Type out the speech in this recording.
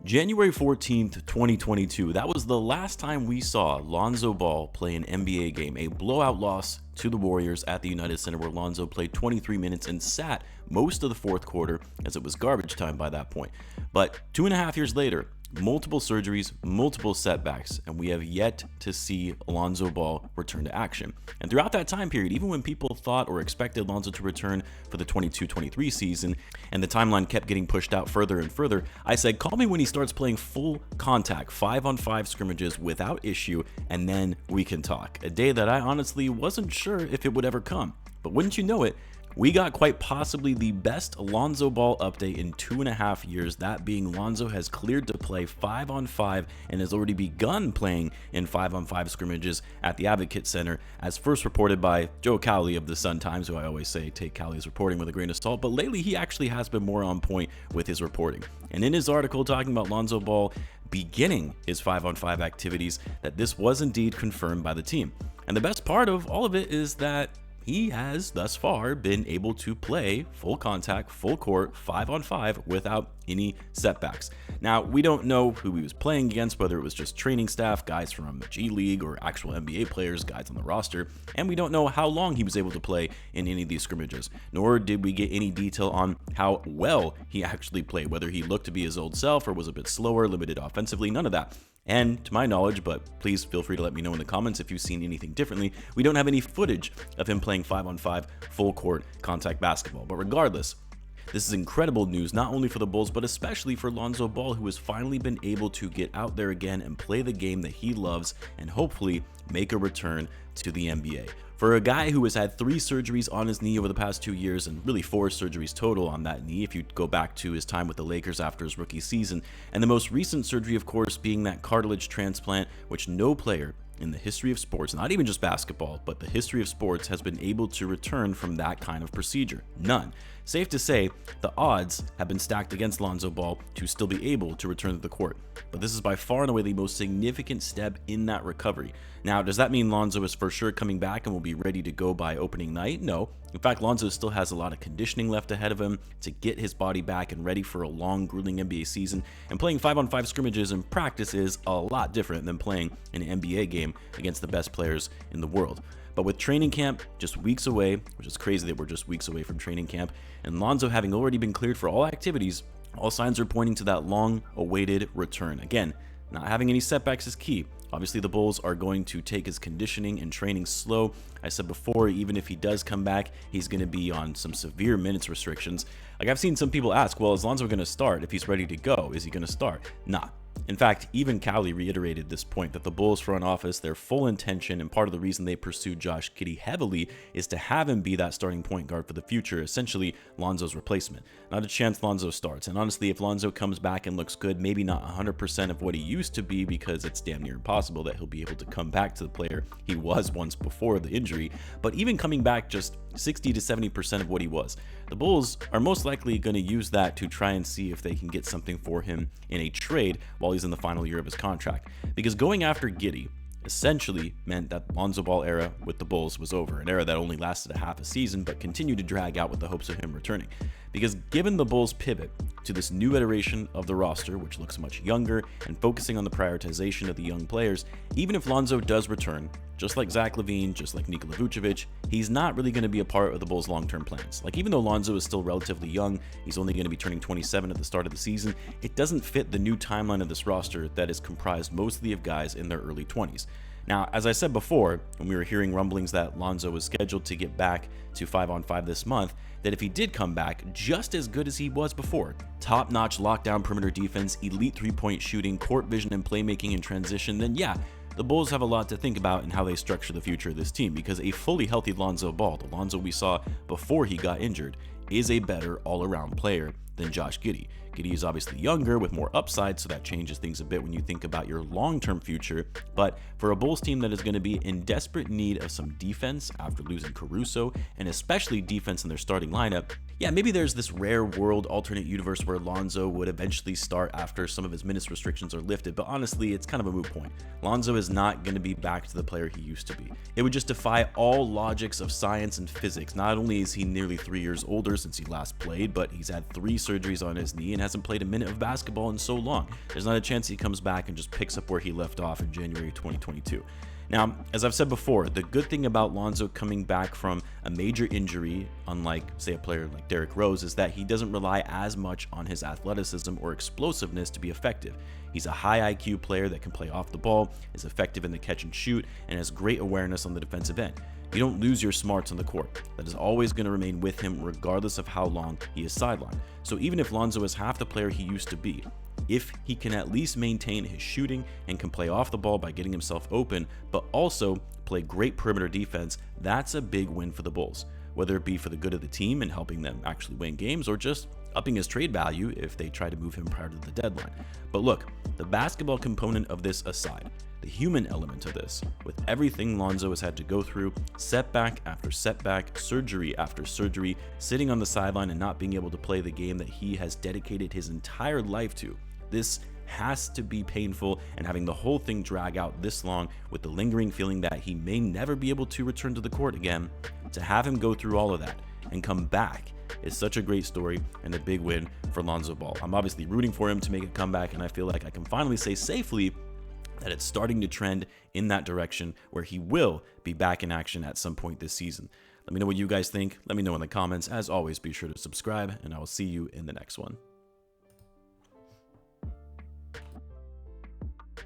January 14th, 2022, that was the last time we saw Lonzo Ball play an NBA game, a blowout loss to the Warriors at the United Center where Lonzo played 23 minutes and sat most of the fourth quarter as it was garbage time by that point. But 2.5 years later, multiple surgeries, multiple setbacks, and we have yet to see Lonzo Ball return to action. And throughout that time period, even when people thought or expected Lonzo to return for the 22-23 season, and the timeline kept getting pushed out further and further, I said, call me when he starts playing full contact, 5-on-5 scrimmages without issue, and then we can talk. A day that I honestly wasn't sure if it would ever come. But wouldn't you know it, we got quite possibly the best Lonzo Ball update in 2.5 years, that being Lonzo has cleared to play 5-on-5 and has already begun playing in 5-on-5 scrimmages at the Advocate Center, as first reported by Joe Cowley of the Sun-Times, who I always say take Cowley's reporting with a grain of salt, but lately he actually has been more on point with his reporting. And in his article talking about Lonzo Ball beginning his 5-on-5 activities, that this was indeed confirmed by the team. And the best part of all of it is that he has thus far been able to play full contact, full court, 5-on-5 without any setbacks. Now, we don't know who he was playing against, whether it was just training staff, guys from the G League, or actual NBA players, guys on the roster, and we don't know how long he was able to play in any of these scrimmages, nor did we get any detail on how well he actually played, whether he looked to be his old self or was a bit slower, limited offensively, none of that. And to my knowledge, but please feel free to let me know in the comments if you've seen anything differently, we don't have any footage of him playing 5-on-5 full court contact basketball. But regardless, this is incredible news, not only for the Bulls, but especially for Lonzo Ball, who has finally been able to get out there again and play the game that he loves and hopefully make a return to the NBA. For a guy who has had 3 surgeries on his knee over the past 2 years, and really 4 surgeries total on that knee if you go back to his time with the Lakers after his rookie season, and the most recent surgery, of course, being that cartilage transplant, which no player in the history of sports, not even just basketball, but the history of sports, has been able to return from that kind of procedure. None. Safe to say, the odds have been stacked against Lonzo Ball to still be able to return to the court. But this is by far and away the most significant step in that recovery. Now, does that mean Lonzo is for sure coming back and will be ready to go by opening night? No. In fact, Lonzo still has a lot of conditioning left ahead of him to get his body back and ready for a long, grueling NBA season. And playing 5-on-5 scrimmages in practice is a lot different than playing an NBA game against the best players in the world. But with training camp just weeks away, which is crazy that we're just weeks away from training camp, and Lonzo having already been cleared for all activities, all signs are pointing to that long-awaited return. Again, not having any setbacks is key. Obviously, the Bulls are going to take his conditioning and training slow. I said before, even if he does come back, he's going to be on some severe minutes restrictions. Like, I've seen some people ask, well, is Lonzo going to start? If he's ready to go, is he going to start? Nah. In fact, even Cowley reiterated this point, that the Bulls front office, their full intention and part of the reason they pursued Josh Giddey heavily is to have him be that starting point guard for the future, essentially Lonzo's replacement. Not a chance Lonzo starts. And honestly, if Lonzo comes back and looks good, maybe not 100% of what he used to be, because it's damn near impossible that he'll be able to come back to the player he was once before the injury, but even coming back just 60 to 70% of what he was, the Bulls are most likely going to use that to try and see if they can get something for him in a trade while he's in the final year of his contract. Because going after Giddey essentially meant that Lonzo Ball era with the Bulls was over, an era that only lasted a half a season but continued to drag out with the hopes of him returning. Because given the Bulls' pivot to this new iteration of the roster, which looks much younger and focusing on the prioritization of the young players, even if Lonzo does return, just like Zach Lavine, just like Nikola Vucevic, he's not really going to be a part of the Bulls' long-term plans. Like, even though Lonzo is still relatively young, he's only going to be turning 27 at the start of the season, it doesn't fit the new timeline of this roster that is comprised mostly of guys in their early 20s. Now, as I said before, when we were hearing rumblings that Lonzo was scheduled to get back to 5-on-5 this month, that if he did come back just as good as he was before, top-notch lockdown perimeter defense, elite three-point shooting, court vision and playmaking in transition, then yeah, the Bulls have a lot to think about in how they structure the future of this team, because a fully healthy Lonzo Ball, the Lonzo we saw before he got injured, is a better all-around player than Josh Giddey. Giddey is obviously younger with more upside, so that changes things a bit when you think about your long-term future. But for a Bulls team that is going to be in desperate need of some defense after losing Caruso, and especially defense in their starting lineup, yeah, maybe there's this rare world alternate universe where Lonzo would eventually start after some of his minutes restrictions are lifted, but honestly, it's kind of a moot point. Lonzo is not going to be back to the player he used to be. It would just defy all logics of science and physics. Not only is he nearly 3 years older since he last played, but he's had 3 surgeries on his knee and hasn't played a minute of basketball in so long. There's not a chance he comes back and just picks up where he left off in January 2022. Now, as I've said before, the good thing about Lonzo coming back from a major injury, unlike, say, a player like Derrick Rose, is that he doesn't rely as much on his athleticism or explosiveness to be effective. He's a high IQ player that can play off the ball, is effective in the catch and shoot, and has great awareness on the defensive end. You don't lose your smarts on the court. That is always going to remain with him regardless of how long he is sidelined. So even if Lonzo is half the player he used to be, if he can at least maintain his shooting and can play off the ball by getting himself open, but also play great perimeter defense, that's a big win for the Bulls. Whether it be for the good of the team and helping them actually win games, or just upping his trade value if they try to move him prior to the deadline. But look, the basketball component of this aside, the human element of this, with everything Lonzo has had to go through, setback after setback, surgery after surgery, sitting on the sideline and not being able to play the game that he has dedicated his entire life to, this has to be painful, and having the whole thing drag out this long with the lingering feeling that he may never be able to return to the court again, to have him go through all of that and come back is such a great story and a big win for Lonzo Ball. I'm obviously rooting for him to make a comeback, and I feel like I can finally say safely that it's starting to trend in that direction where he will be back in action at some point this season. Let me know what you guys think. Let me know in the comments. As always, be sure to subscribe, and I will see you in the next one.